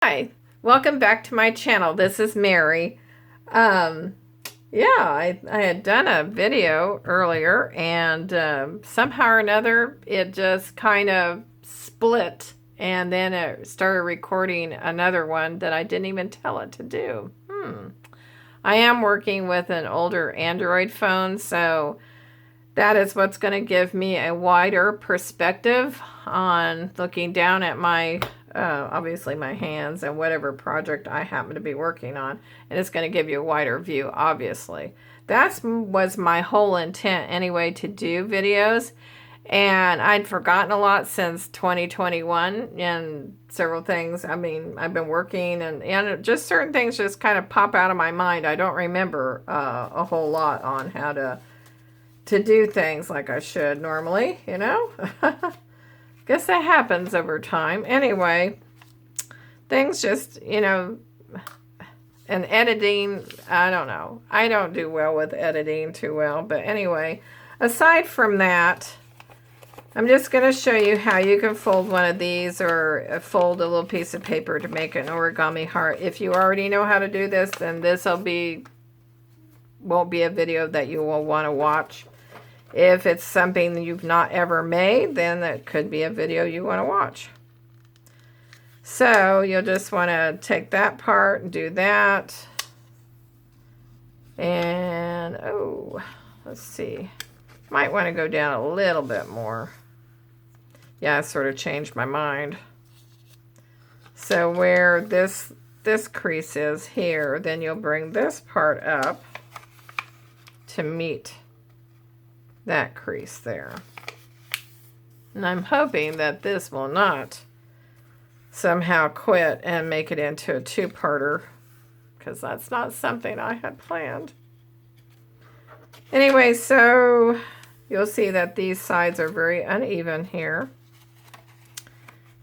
Hi, welcome back to my channel. This is Mary. I had done a video earlier and somehow or another it just kind of split and then it started recording another one that I didn't even tell it to do. I am working with an older Android phone, so that is what's going to give me a wider perspective on looking down at my obviously my hands and whatever project I happen to be working on, and it's going to give you a wider view. Obviously that was my whole intent anyway, to do videos, and I'd forgotten a lot since 2021 and several things. I mean, I've been working and just certain things just kind of pop out of my mind. I don't remember a whole lot on how to do things like I should normally, you know. Guess that happens over time. Anyway, things just, you know, and editing, I don't know. I don't do well with editing too well. But anyway, aside from that, I'm just going to show you how you can fold one of these or fold a little piece of paper to make an origami heart. If you already know how to do this, then this won't be a video that you will want to watch. If it's something you've not ever made, then that could be a video you want to watch. So you'll just want to take that part and do that. And, oh, let's see. Might want to go down a little bit more. Yeah, I sort of changed my mind. So where this crease is here, then you'll bring this part up to meet that crease there. And I'm hoping that this will not somehow quit and make it into a two-parter, because that's not something I had planned. Anyway, so you'll see that these sides are very uneven here.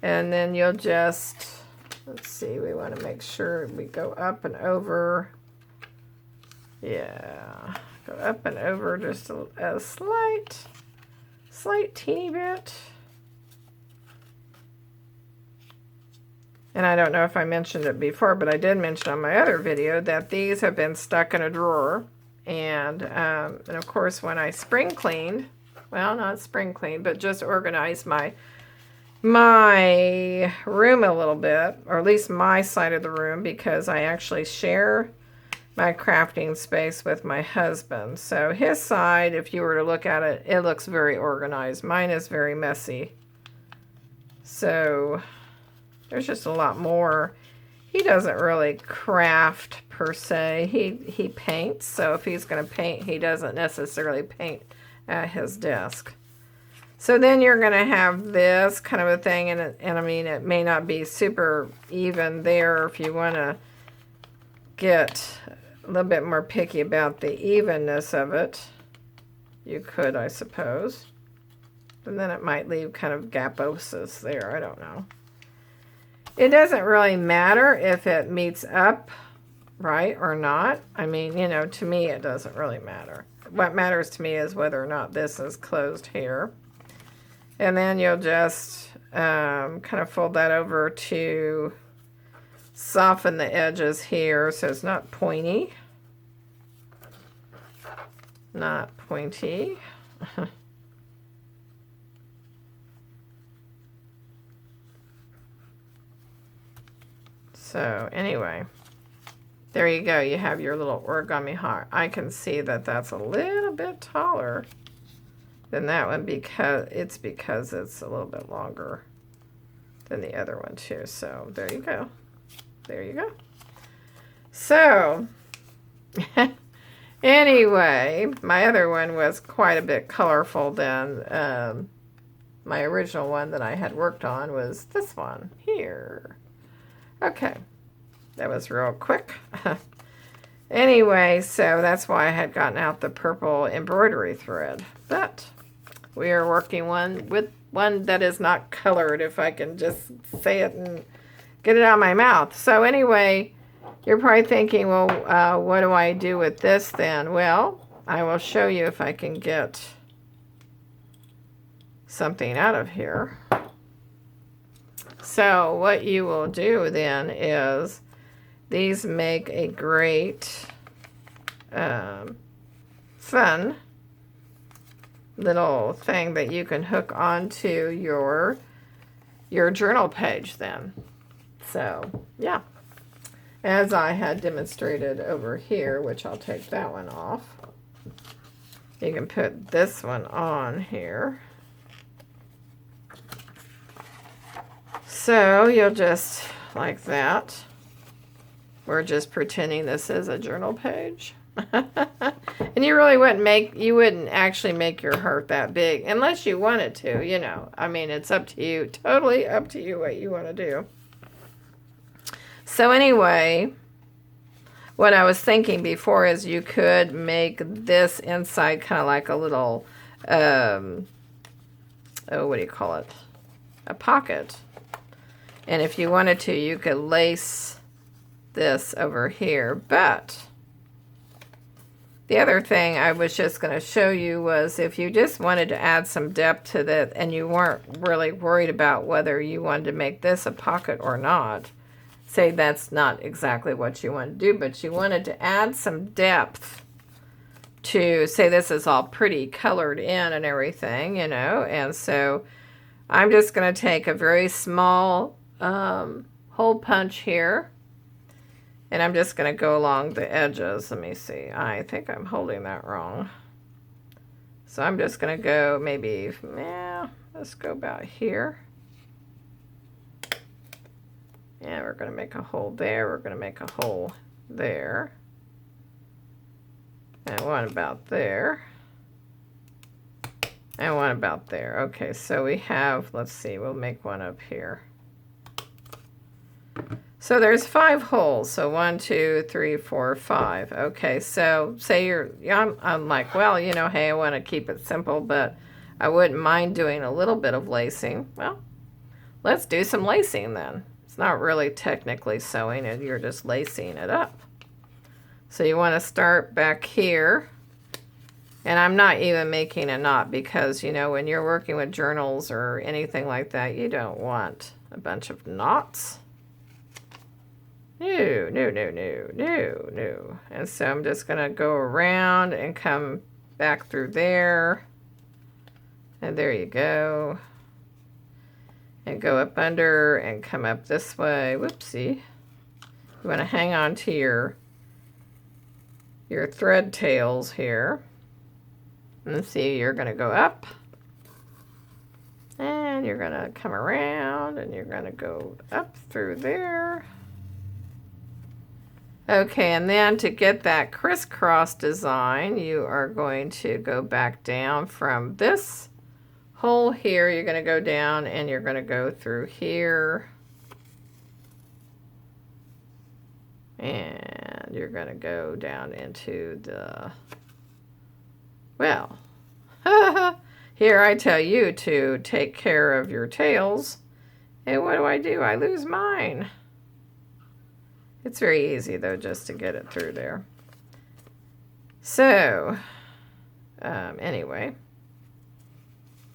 And then you'll just, let's see, we want to make sure we go up and over. Yeah. Go up and over just a slight teeny bit. And I don't know if I mentioned it before, but I did mention on my other video that these have been stuck in a drawer. And of course, when I spring cleaned, well, not spring cleaned, but just organized my room a little bit, or at least my side of the room, because I actually share my crafting space with my husband. So his side, if you were to look at it, it looks very organized. Mine is very messy. So there's just a lot more. He doesn't really craft per se. He paints. So if he's going to paint, he doesn't necessarily paint at his desk. So then you're going to have this kind of a thing, and I mean, it may not be super even there. If you want to get a little bit more picky about the evenness of it, you could, I suppose. And then it might leave kind of gaposis there. I don't know. It doesn't really matter if it meets up right or not. I mean, you know, to me it doesn't really matter. What matters to me is whether or not this is closed here. And then you'll just kind of fold that over to soften the edges here so it's not pointy. Not pointy. So anyway, there you go. You have your little origami heart. I can see that that's a little bit taller than that one because it's a little bit longer than the other one too. So there you go. There you go. So anyway, my other one was quite a bit colorful than my original one that I had worked on was this one here. Okay, that was real quick. Anyway, so that's why I had gotten out the purple embroidery thread. But we are working with one that is not colored, if I can just say it and get it out of my mouth. So anyway, you're probably thinking, well, what do I do with this then? Well, I will show you if I can get something out of here. So what you will do then is these make a great fun little thing that you can hook onto your journal page then. So yeah, as I had demonstrated over here, which I'll take that one off, you can put this one on here. So you'll just, like that, we're just pretending this is a journal page. And you really wouldn't actually make your heart that big unless you wanted to, you know. I mean, it's up to you, totally up to you what you want to do. So anyway, what I was thinking before is you could make this inside kind of like a little, oh, what do you call it? A pocket. And if you wanted to, you could lace this over here. But the other thing I was just going to show you was if you just wanted to add some depth to that and you weren't really worried about whether you wanted to make this a pocket or not, say that's not exactly what you want to do, but you wanted to add some depth to, say this is all pretty colored in and everything, you know, and so I'm just going to take a very small hole punch here, and I'm just going to go along the edges. Let me see. I think I'm holding that wrong. So I'm just going to go maybe, yeah, let's go about here. And we're going to make a hole there. We're going to make a hole there. And one about there. And one about there. Okay, so we have, let's see, we'll make one up here. So there's 5 holes. So 1, 2, 3, 4, 5. Okay, so say I'm like, well, you know, hey, I want to keep it simple, but I wouldn't mind doing a little bit of lacing. Well, let's do some lacing then. It's not really technically sewing it, you're just lacing it up. So you want to start back here. And I'm not even making a knot because, you know, when you're working with journals or anything like that, you don't want a bunch of knots. No, no, no, no, no, no. And so I'm just going to go around and come back through there. And there you go. And go up under and come up this way. Whoopsie. You want to hang on to your thread tails here. And see, you're going to go up. And you're going to come around and you're going to go up through there. Okay, and then to get that crisscross design, you are going to go back down from this hole here. You're going to go down and you're going to go through here. And you're going to go down into the, well, here I tell you to take care of your tails. And what do? I lose mine. It's very easy, though, just to get it through there. So, anyway,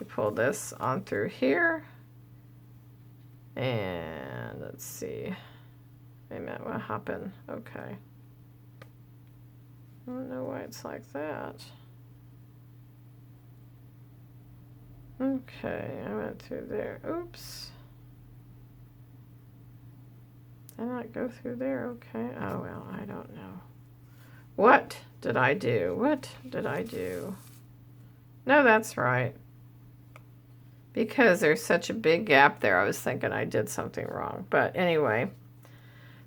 you pull this on through here. And let's see. Wait a minute, what happened? Okay. I don't know why it's like that. Okay, I went through there. Oops. Did I not go through there? Okay. Oh, well, I don't know. What did I do? What did I do? No, that's right. Because there's such a big gap there, I was thinking I did something wrong. But anyway.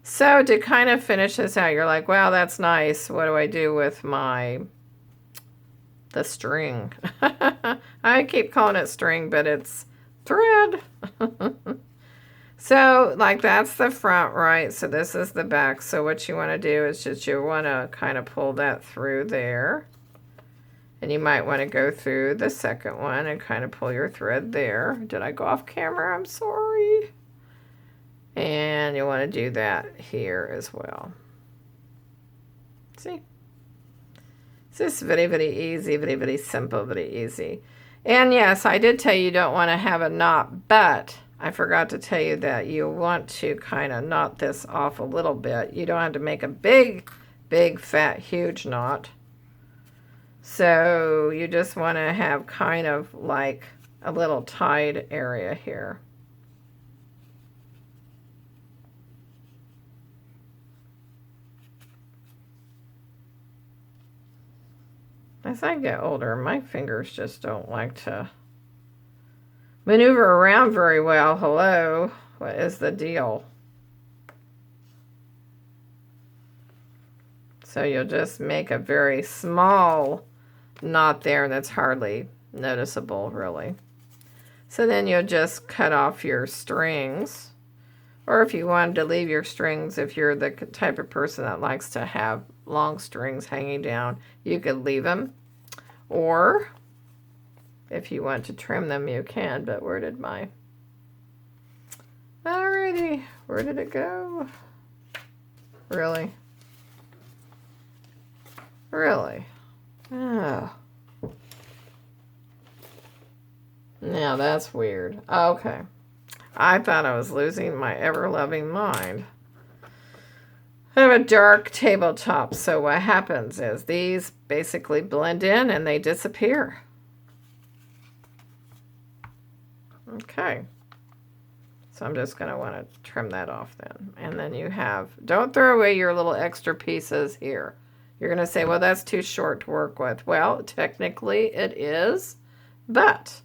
So to kind of finish this out, you're like, wow, that's nice. What do I do with the string? I keep calling it string, but it's thread. So, like, that's the front, right? So this is the back. So what you want to do is just you want to kind of pull that through there. And you might want to go through the second one and kind of pull your thread there. Did I go off camera? I'm sorry. And you want to do that here as well. See? It's just very, very easy, very, very simple, very easy. And yes, I did tell you don't want to have a knot, but I forgot to tell you that you want to kind of knot this off a little bit. You don't have to make a big, fat, huge knot. So you just want to have kind of like a little tied area here. As I get older, my fingers just don't like to maneuver around very well. Hello, what is the deal? So you'll just make a very small knot there that's hardly noticeable, really. So then you'll just cut off your strings. Or if you wanted to leave your strings, if you're the type of person that likes to have long strings hanging down, you could leave them. Or if you want to trim them, you can. But where did my... Alrighty, where did it go? Really? Really? Oh. Now that's weird. Okay. I thought I was losing my ever-loving mind. I have a dark tabletop, so what happens is these basically blend in and they disappear. Okay. So I'm just going to want to trim that off then. And then you have, don't throw away your little extra pieces here. You're going to say, well, that's too short to work with. Well, technically it is, but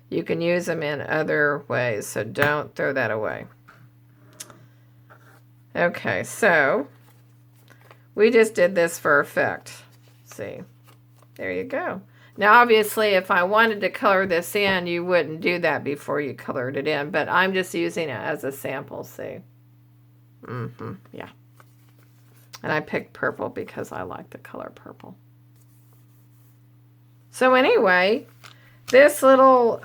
you can use them in other ways, so don't throw that away. Okay, so we just did this for effect. See, there you go. Now, obviously, if I wanted to color this in, you wouldn't do that before you colored it in, but I'm just using it as a sample, see? Yeah. And I picked purple because I like the color purple. So anyway, this little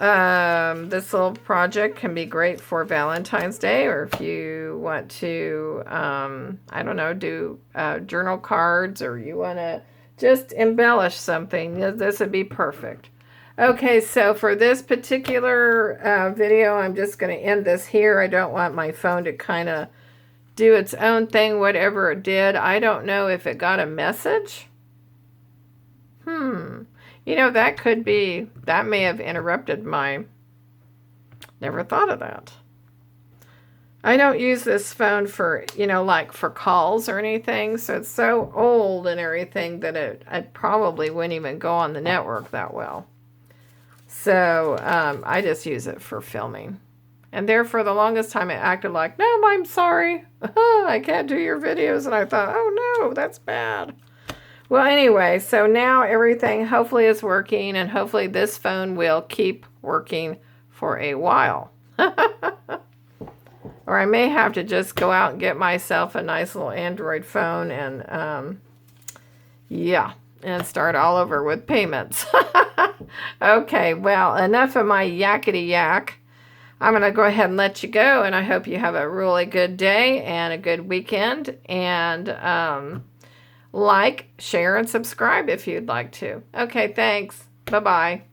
project can be great for Valentine's Day, or if you want to, I don't know, do journal cards, or you want to just embellish something. This would be perfect. Okay, so for this particular video, I'm just going to end this here. I don't want my phone to kind of do its own thing, whatever it did. I don't know if it got a message. You know, that could be, that may have interrupted my, never thought of that. I don't use this phone for, you know, like for calls or anything, so it's so old and everything that I probably wouldn't even go on the network that well. So I just use it for filming. And there for the longest time it acted like, no, I'm sorry. I can't do your videos. And I thought, oh no, that's bad. Well, anyway, so now everything hopefully is working, and hopefully this phone will keep working for a while. Or I may have to just go out and get myself a nice little Android phone and, yeah, and start all over with payments. Okay, well, enough of my yakety yak. I'm going to go ahead and let you go, and I hope you have a really good day and a good weekend. And like, share, and subscribe if you'd like to. Okay, thanks. Bye-bye.